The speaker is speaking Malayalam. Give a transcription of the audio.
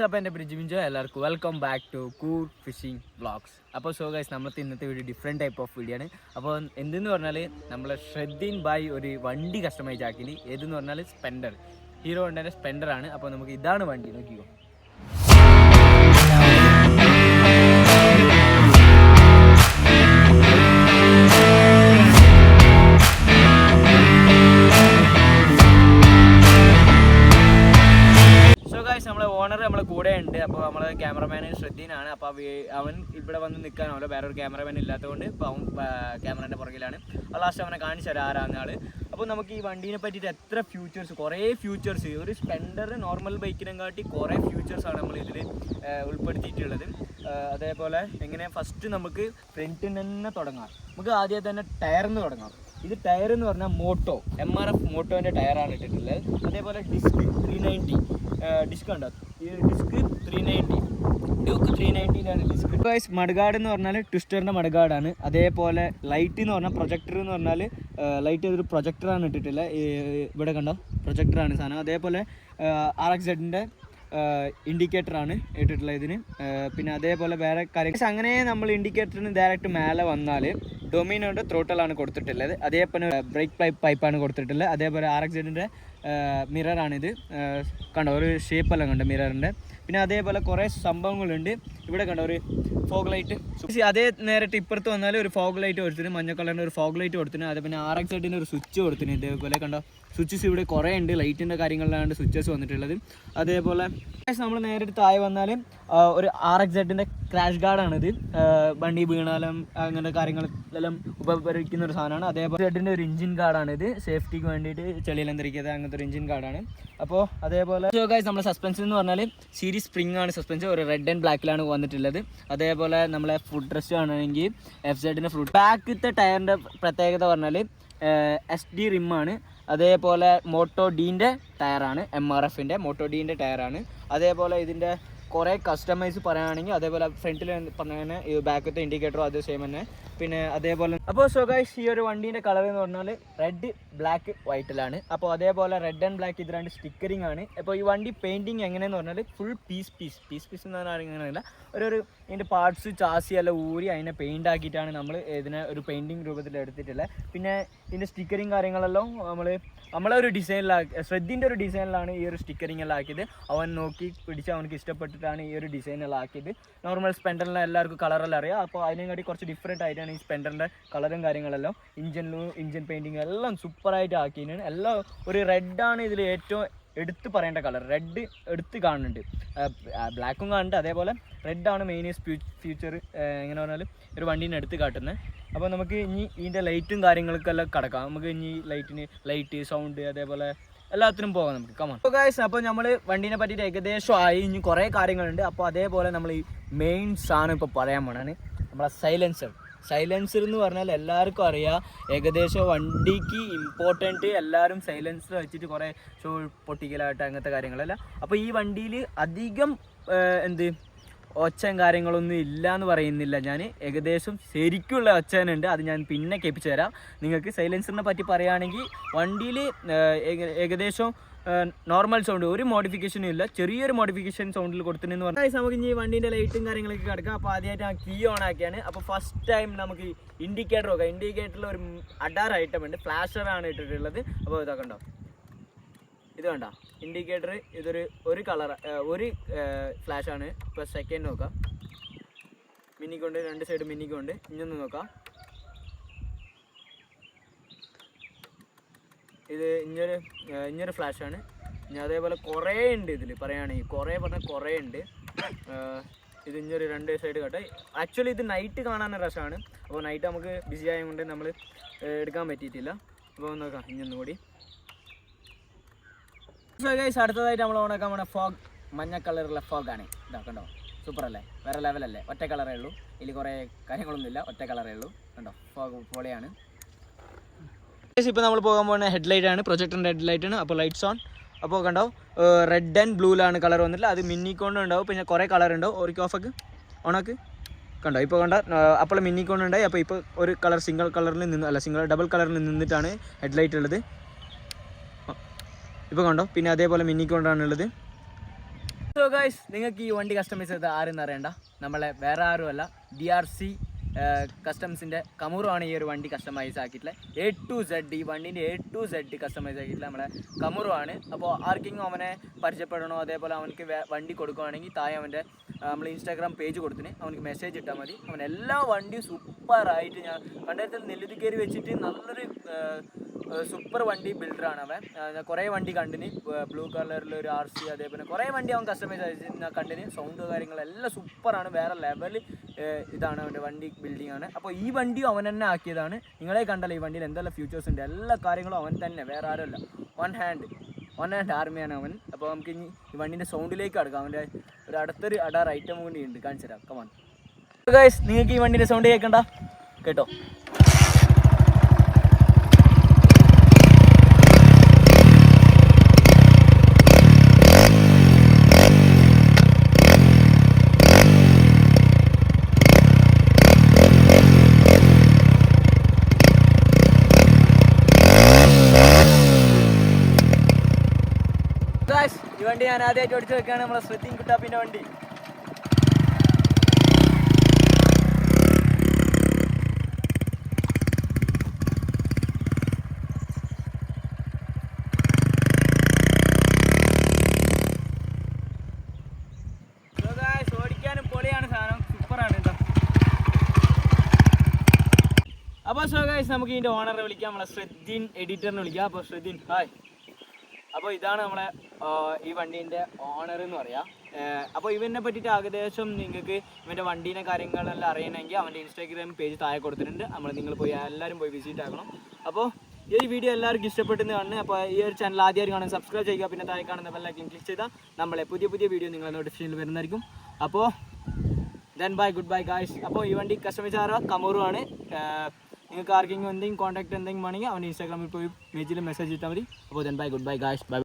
അപ്പോൾ എൻ്റെ പേര് ജിമിൻജോ, എല്ലാവർക്കും welcome back to cool fishing vlogs. അപ്പോൾ സോ ഗൈസ്, നമ്മളത്തെ ഇന്നത്തെ video different type of video ആണ്. അപ്പോൾ എന്തെന്ന് പറഞ്ഞാൽ നമ്മളെ ഷെദ്ദീൻ ബായ് ഒരു വണ്ടി കസ്റ്റമൈസ് ആക്കിന്. ഏതെന്ന് പറഞ്ഞാൽ സ്പെൻഡർ, ഹീറോ ഹോണ്ടൻ്റെ സ്പെൻഡർ ആണ്. അപ്പോൾ നമുക്ക് ഇതാണ് വണ്ടി, നോക്കിക്കോ. നമ്മളെ ഓണർ നമ്മളെ കൂടെ ഉണ്ട്. അപ്പോൾ നമ്മളെ ക്യാമറമാൻ ഷെദ്ദീനാണ്. അപ്പോൾ അവൻ ഇവിടെ വന്ന് നിൽക്കാനാവില്ല, വേറൊരു ക്യാമറമാൻ ഇല്ലാത്തതുകൊണ്ട് ഇപ്പോൾ അവൻ ക്യാമറേൻ്റെ പുറകിലാണ്. അത് ലാസ്റ്റ് അവനെ കാണിച്ചു തരാം ആരാണ് ആൾ. അപ്പോൾ നമുക്ക് ഈ വണ്ടീനെ പറ്റിയിട്ട് എത്ര ഫ്യൂച്ചേഴ്സ്, കുറേ ഫ്യൂച്ചേഴ്സ്, ഒരു സ്പെൻഡർ നോർമൽ ബൈക്കിനെ കാട്ടി കുറേ ഫ്യൂച്ചേഴ്സാണ് നമ്മൾ ഇതിൽ ഉൾപ്പെടുത്തിയിട്ടുള്ളത്. അതേപോലെ എങ്ങനെ ഫസ്റ്റ് നമുക്ക് ഫ്രണ്ടിൽ തന്നെ തുടങ്ങാം. നമുക്ക് ആദ്യം തന്നെ ടയറിന്ന് തുടങ്ങാം. ഇത് ടയർ എന്ന് പറഞ്ഞാൽ മോട്ടോ MRF മോട്ടോൻ്റെ ടയറാണ് ഇട്ടിട്ടുള്ളത്. അതേപോലെ ഡിസ്ക് 390 ഡിസ്ക് ഉണ്ടോ, ഈ ഡിസ്ക് 390 ഡ്യൂക്ക് 390ലാണ് ഡിസ്ക്. ഗൈസ്, മഡ്ഗാർഡ് എന്ന് പറഞ്ഞാൽ ട്വിസ്റ്ററിൻ്റെ മഡ്ഗാർഡാണ്. അതേപോലെ ലൈറ്റ് എന്ന് പറഞ്ഞാൽ പ്രൊജക്ടർ എന്ന് പറഞ്ഞാൽ ലൈറ്റ് ഒരു പ്രൊജക്ടറാണ് ഇട്ടിട്ടുള്ളത്. ഇവിടെ കണ്ടോ, പ്രൊജക്ടറാണ് സാധനം. അതേപോലെ RXZ-ൻ്റെ ഇൻഡിക്കേറ്ററാണ് ഇട്ടിട്ടുള്ളത് ഇതിന്. പിന്നെ അതേപോലെ വേറെ കാര്യങ്ങൾ അങ്ങനെ നമ്മൾ ഇൻഡിക്കേറ്ററിന് ഡയറക്റ്റ് മേലെ വന്നാൽ ഡൊമിനോയുടെ ത്രോട്ടലാണ് കൊടുത്തിട്ടുള്ളത്. അതേപോലെ ബ്രേക്ക് പൈപ്പാണ് കൊടുത്തിട്ടുള്ളത്. അതേപോലെ RXZ-ൻ്റെ മിററാണിത്. കണ്ടോ, ഒരു ഷേപ്പെല്ലാം കണ്ടോ മിററിൻ്റെ. പിന്നെ അതേപോലെ കുറേ സംഭവങ്ങളുണ്ട്. ഇവിടെ കണ്ടോ ഒരു ഫോഗ് ലൈറ്റ്. അതേ നേരിട്ട് ഇപ്പുറത്ത് വന്നാൽ ഒരു ഫോഗ് ലൈറ്റ് കൊടുത്തിന്, മഞ്ഞ കളറിൻ്റെ ഒരു ഫോഗ് ലൈറ്റ് കൊടുത്തിന്. അതേ പിന്നെ RXZ-ൻ്റെ ഒരു സ്വിച്ച് കൊടുത്തിന്. ഇതേപോലെ കണ്ടോ സ്വിച്ചസ് ഇവിടെ കുറേ ഉണ്ട്, ലൈറ്റിൻ്റെ കാര്യങ്ങളിലാണ് സ്വിച്ചസ് വന്നിട്ടുള്ളത്. അതേപോലെ നമ്മൾ നേരിട്ട് താഴെ വന്നാൽ ഒരു RXZ-ൻ്റെ ക്രാഷ് ഗാർഡാണിത്. വണ്ടി വീണാലും അങ്ങനെ കാര്യങ്ങളെല്ലാം ഉപകരിക്കുന്ന ഒരു സാധനമാണ്. അതേപോലെ Z-ൻ്റെ ഒരു എഞ്ചിൻ ഗാർഡാണിത്, സേഫ്റ്റിക്ക് വേണ്ടിയിട്ട് ചെളിയെല്ലാം തിരിക്കാതെ അങ്ങനത്തെ ഒരു എഞ്ചിൻ ഗാർഡാണ്. അപ്പോൾ അതേപോലെ നമ്മുടെ സസ്പെൻഷൻ എന്ന് പറഞ്ഞാൽ സീരീസ് സ്പ്രിംഗ് ആണ് സസ്പെൻഷൻ, ഒരു റെഡ് ആൻഡ് ബ്ലാക്കിലാണ് വന്നിട്ടുള്ളത്. അതേപോലെ നമ്മളെ ഫുഡ് ഡ്രസ് ആണെങ്കിൽ FZ-ൻ്റെ ഫുഡ്. ബാക്കിലത്തെ ടയറിൻ്റെ പ്രത്യേകത പറഞ്ഞാൽ SD റിമ്മാണ്. അതേപോലെ മോട്ടോ ഡീൻ്റെ ടയറാണ്, MRF-ൻ്റെ മോട്ടോ ഡീൻ്റെ ടയറാണ്. അതേപോലെ ഇതിൻ്റെ കുറേ കസ്റ്റമൈസ് പറയുകയാണെങ്കിൽ അതേപോലെ ഫ്രണ്ടിൽ പറഞ്ഞ ബാക്കത്തെ ഇൻഡിക്കേറ്ററും അതേ സെയിം തന്നെ. പിന്നെ അതേപോലെ അപ്പോൾ സോ ഗൈസ്, ഈ ഒരു വണ്ടീൻ്റെ കളർ എന്ന് പറഞ്ഞാൽ റെഡ് ബ്ലാക്ക് വൈറ്റിലാണ്. അപ്പോൾ അതേപോലെ റെഡ് ആൻഡ് ബ്ലാക്ക് ഇത് രണ്ട് സ്റ്റിക്കറിങ് ആണ്. അപ്പോൾ ഈ വണ്ടി പെയിൻറ്റിങ് എങ്ങനെയെന്ന് പറഞ്ഞാൽ ഫുൾ പീസ് എന്ന് പറഞ്ഞാൽ അങ്ങനെയല്ല, ഒരു ഇതിൻ്റെ പാർട്സ് ചാസി എല്ലാം ഊരി അതിനെ പെയിൻ്റ് ആക്കിയിട്ടാണ് നമ്മൾ ഇതിനെ ഒരു പെയിൻറ്റിങ് രൂപത്തിൽ എടുത്തിട്ടുള്ളത്. പിന്നെ ഇതിൻ്റെ സ്റ്റിക്കറിങ് കാര്യങ്ങളെല്ലാം നമ്മളെ ഒരു ഡിസൈനിലാക്കി, ഷെദ്ദീൻ്റെ ഒരു ഡിസൈനിലാണ് ഈ ഒരു സ്റ്റിക്കറിങ് എല്ലാം ആക്കിയത്. അവൻ നോക്കി പിടിച്ച് അവനക്ക് ഇഷ്ടപ്പെട്ടിട്ടാണ് ഈ ഒരു ഡിസൈനെല്ലാം ആക്കിയത്. നോർമൽ സ്പെൻഡറിനെ എല്ലാവർക്കും കളറെല്ലാം അറിയാം. അപ്പോൾ അതിനെക്കാട്ടി കുറച്ച് ഡിഫറെൻ്റ് ആയിട്ടാണ് ഈ സ്പെൻഡറിൻ്റെ കളറും കാര്യങ്ങളെല്ലാം. ഇഞ്ചൻ പെയിൻറ്റിങ് എല്ലാം സൂപ്പറായിട്ട് ആക്കിയതിനാണ്. എല്ലാം ഒരു റെഡാണ് ഇതിൽ ഏറ്റവും എടുത്ത് പറയേണ്ട കളർ. റെഡ് എടുത്ത് കാണുന്നുണ്ട്, ബ്ലാക്കും കാണുന്നുണ്ട്. അതേപോലെ റെഡാണ് മെയിൻ ഫ്യൂച്ചർ എങ്ങനെ പറഞ്ഞാൽ ഒരു വണ്ടീനെ എടുത്ത് കാട്ടുന്നത്. അപ്പോൾ നമുക്ക് ഇനി ഇതിൻ്റെ ലൈറ്റും കാര്യങ്ങൾക്കെല്ലാം കിടക്കാം. നമുക്ക് ഇനി ലൈറ്റ് സൗണ്ട് അതേപോലെ എല്ലാത്തിനും പോകാം നമുക്ക്. കമാൺ. അപ്പോൾ ഗൈസ്, അപ്പോൾ നമ്മൾ വണ്ടീനെ പറ്റിയിട്ട് ഏകദേശം ആയി. ഇനി കുറേ കാര്യങ്ങളുണ്ട്. അപ്പോൾ അതേപോലെ നമ്മൾ ഈ മെയിൻ സാധനം ഇപ്പോൾ പറയാൻ പോണാണ് നമ്മളെ സൈലൻസർ എന്ന് പറഞ്ഞാൽ എല്ലാവർക്കും അറിയാം. ഏകദേശം വണ്ടിക്ക് ഇമ്പോർട്ടൻറ്റ് എല്ലാവരും സൈലൻസർ വെച്ചിട്ട് കുറേ ഷോ പൊട്ടിക്കലായിട്ട് അങ്ങനത്തെ കാര്യങ്ങളല്ല. അപ്പോൾ ഈ വണ്ടിയിൽ അധികം ഒച്ചയും കാര്യങ്ങളൊന്നും ഇല്ല എന്ന് പറയുന്നില്ല ഞാൻ. ഏകദേശം ശരിക്കുള്ള ഒച്ചനുണ്ട്, അത് ഞാൻ പിന്നെ കേൾപ്പിച്ചു തരാം നിങ്ങൾക്ക്. സൈലൻസറിനെ പറ്റി പറയുകയാണെങ്കിൽ വണ്ടിയിൽ ഏകദേശം നോർമൽ സൗണ്ട്, ഒരു മോഡിഫിക്കേഷനും ഇല്ല, ചെറിയൊരു മോഡിഫിക്കേഷൻ സൗണ്ടിൽ കൊടുത്തിട്ടുണ്ടെന്ന് പറഞ്ഞാൽ നമുക്ക് ഇനി വണ്ടീൻ്റെ ലൈറ്റും കാര്യങ്ങളൊക്കെ കിടക്കാം. അപ്പോൾ ആദ്യമായിട്ട് ആ കീ ഓൺ ആക്കിയാണ്. അപ്പോൾ ഫസ്റ്റ് ടൈം നമുക്ക് ഇൻഡിക്കേറ്റർ നോക്കാം. ഇൻഡിക്കേറ്ററിൽ ഒരു അഡാർ ഐറ്റം ഉണ്ട്, ഫ്ലാഷറാണ് ഇട്ടിട്ടുള്ളത്. അപ്പോൾ ഇതൊക്കെ ഉണ്ടോ, ഇത് വേണ്ട ഇൻഡിക്കേറ്റർ, ഒരു കളർ ഒരു ഫ്ലാഷാണ്. ഇപ്പോൾ സെക്കൻഡ് നോക്കാം, മിന്നിക്കൊണ്ട് രണ്ട് സൈഡ് മിന്നിക്കൊണ്ട്. ഇഞ്ഞൊന്ന് നോക്കാം, ഇത് ഇഞ്ഞൊരു ഫ്ലാഷാണ്. ഇനി അതേപോലെ കുറേ ഉണ്ട് ഇതിൽ പറയുകയാണെങ്കിൽ, കുറേ ഉണ്ട്. ഇത് ഇഞ്ഞൊരു രണ്ട് സൈഡ് കട്ടെ. ആക്ച്വലി ഇത് നൈറ്റ് കാണാൻ രസമാണ്. അപ്പോൾ നൈറ്റ് നമുക്ക് ബിസി ആയതുകൊണ്ട് നമ്മൾ എടുക്കാൻ പറ്റിയിട്ടില്ല. അപ്പോൾ നോക്കാം ഇഞ്ഞൊന്നുകൂടി. സോ ഗൈസ്, അടുത്തതായിട്ട് നമ്മൾ ഓണാക്കാൻ പോണ ഫോഗ്, മഞ്ഞ കളറുള്ള ഫോഗാണ്. ഇതാക്കണ്ടോ, സൂപ്പർ അല്ലേ, വേറെ ലെവലല്ലേ. ഒറ്റ കളറേ ഉള്ളൂ, ഇതിൽ കുറേ കാര്യങ്ങളൊന്നുമില്ല, ഒറ്റ കളറേ ഉള്ളൂ. കണ്ടോ, ഫോഗ് പൊളിയാണ്. ഇപ്പോൾ നമ്മൾ പോകാൻ പോകുന്ന ഹെഡ്ലൈറ്റാണ്, പ്രൊജക്ടറിൻ്റെ ഹെഡ്ലൈറ്റാണ്. അപ്പോൾ ലൈറ്റ്സ് ഓൺ. അപ്പോൾ കണ്ടോ, റെഡ് ആൻഡ് ബ്ലൂവിലാണ് കളർ വന്നിട്ടില്ല, അത് മിന്നിക്കൊണ്ട് ഉണ്ടാവും. പിന്നെ കുറേ കളർ ഉണ്ടാവും. ഒരു ഓഫാക്ക് ഓണാക്ക്. കണ്ടോ, ഇപ്പോൾ കണ്ട അപ്പോൾ മിന്നിക്കൊണ്ട് ഉണ്ടായി. അപ്പോൾ ഇപ്പോൾ ഒരു കളർ ഡബിൾ കളറിൽ നിന്നിട്ടാണ് ഹെഡ്ലൈറ്റ് ഉള്ളത്. ഇപ്പോൾ കണ്ടോ, പിന്നെ അതേപോലെ മിന്നിക്കൊണ്ടാണുള്ളത്. സോ ഗൈസ്, നിങ്ങൾക്ക് ഈ വണ്ടി കസ്റ്റമൈസ് ചെയ്ത് ആരെന്ന് അറിയണ്ട, നമ്മളെ വേറെ ആരുമല്ല, DRC കസ്റ്റംസിൻ്റെ കമൂറു ആണ് ഈ ഒരു വണ്ടി കസ്റ്റമൈസ് ആക്കിയിട്ടുള്ളത്. A to Z, ഈ വണ്ടീൻ്റെ A to Z കസ്റ്റമൈസ് ആക്കിയിട്ടുള്ള നമ്മളെ കമൂറു ആണ്. അപ്പോൾ ആർക്കെങ്കിലും അവനെ പരിചയപ്പെടണോ, അതേപോലെ അവനക്ക് വണ്ടി കൊടുക്കുകയാണെങ്കിൽ താഴെ അവൻ്റെ നമ്മൾ ഇൻസ്റ്റാഗ്രാം പേജ് കൊടുത്തിന്, അവനക്ക് മെസ്സേജ് ഇട്ടാൽ മതി. അവൻ എല്ലാ വണ്ടിയും സൂപ്പറായിട്ട്, ഞാൻ കണ്ടത്തിൽ നെല്ലുതിക്കേരി വെച്ചിട്ട് നല്ലൊരു സൂപ്പർ വണ്ടി ബിൽഡറാണ് അവൻ. കുറേ വണ്ടി കണ്ടിന്, ബ്ലൂ കളറിലൊരു RC, അതേപോലെ കുറേ വണ്ടി അവൻ കസ്റ്റമൈസ് കണ്ടിന്. സൗണ്ട് കാര്യങ്ങളെല്ലാം സൂപ്പറാണ്, വേറെ ലെവൽ ഇതാണ് അവൻ്റെ വണ്ടി ബിൽഡിംഗ് ആണ്. അപ്പോൾ ഈ വണ്ടിയും അവൻ തന്നെ ആക്കിയതാണ്. നിങ്ങളെ കണ്ടല്ലോ ഈ വണ്ടിയിൽ എന്തെല്ലാം ഫ്യൂച്ചേഴ്സ് ഉണ്ട്, എല്ലാ കാര്യങ്ങളും അവൻ തന്നെ, വേറെ ആരുമല്ല. വൺ ഹാൻഡ് ആർമിയാണ് അവൻ. അപ്പോൾ നമുക്ക് ഇനി ഈ വണ്ടീൻ്റെ സൗണ്ടിലേക്ക് അടുക്കാം. അവൻ്റെ ഒരു അടുത്തൊരു അഡാർ ഐറ്റം കൂടി ഉണ്ട്, കാണിച്ചു തരാം. കമാൻ ഗൈസ്, നിങ്ങൾക്ക് ഈ വണ്ടീൻ്റെ സൗണ്ട് കേൾക്കണ്ട, കേട്ടോ. ഈ വണ്ടി ഞാൻ ആദ്യമായിട്ട് ഓടിച്ചു വെക്കുകയാണ്, നമ്മളെ ശ്രദ്ധിൻ കുട്ടാപ്പിൻ്റെ വണ്ടി. ഓടിക്കാനും പൊളിയാണ് സാധനം, സൂപ്പറാണ് കേട്ടോ. അപ്പോൾ സോ ഗൈസ്, നമുക്ക് ഇതിൻ്റെ ഓണറെ വിളിക്കാം, നമ്മളെ ശ്രദ്ധിൻ എഡിറ്ററിനെ വിളിക്കാം. അപ്പോൾ ശ്രദ്ധിൻ, ഹായ്. അപ്പോൾ ഇതാണ് നമ്മളെ ഈ വണ്ടീൻ്റെ ഓണർ എന്ന് പറയാം. അപ്പോൾ ഇവനെ പറ്റിയിട്ട് ഏകദേശം നിങ്ങൾക്ക് ഇവൻ്റെ വണ്ടീനെ കാര്യങ്ങളെല്ലാം അറിയണമെങ്കിൽ അവൻ്റെ ഇൻസ്റ്റാഗ്രാം പേജ് താഴെ കൊടുത്തിട്ടുണ്ട്. നിങ്ങൾ പോയി എല്ലാവരും പോയി വിസിറ്റ് ആക്കണം. അപ്പോൾ ഈ ഒരു വീഡിയോ എല്ലാവർക്കും ഇഷ്ടപ്പെട്ടെന്ന് കാണുന്നത്. അപ്പോൾ ഈ ഒരു ചാനൽ ആദ്യമായിട്ട് കാണാൻ സബ്സ്ക്രൈബ് ചെയ്യുക, പിന്നെ താഴെ കാണുന്ന ബെല്ലൈക്കൺ ക്ലിക്ക് ചെയ്താൽ നമ്മളെ പുതിയ വീഡിയോ നിങ്ങളെ നോട്ടിഫിക്കേഷനിൽ വരുന്നതായിരിക്കും. അപ്പോൾ then bye, goodbye guys. അപ്പോൾ ഈ വണ്ടി കസ്റ്റമൈസ് ആരാ കമൂറു ആണ്. നിങ്ങൾക്ക് ആർക്കെങ്കിലും എന്തെങ്കിലും കോൺടാക്ട് എന്തെങ്കിലും വേണമെങ്കിൽ അവൻ്റെ ഇൻസ്റ്റാഗ്രാമിൽ പോയി പേജിൽ മെസ്സേജ് ഇട്ടാൽ മതി. അപ്പോൾ then bye, goodbye guys, by.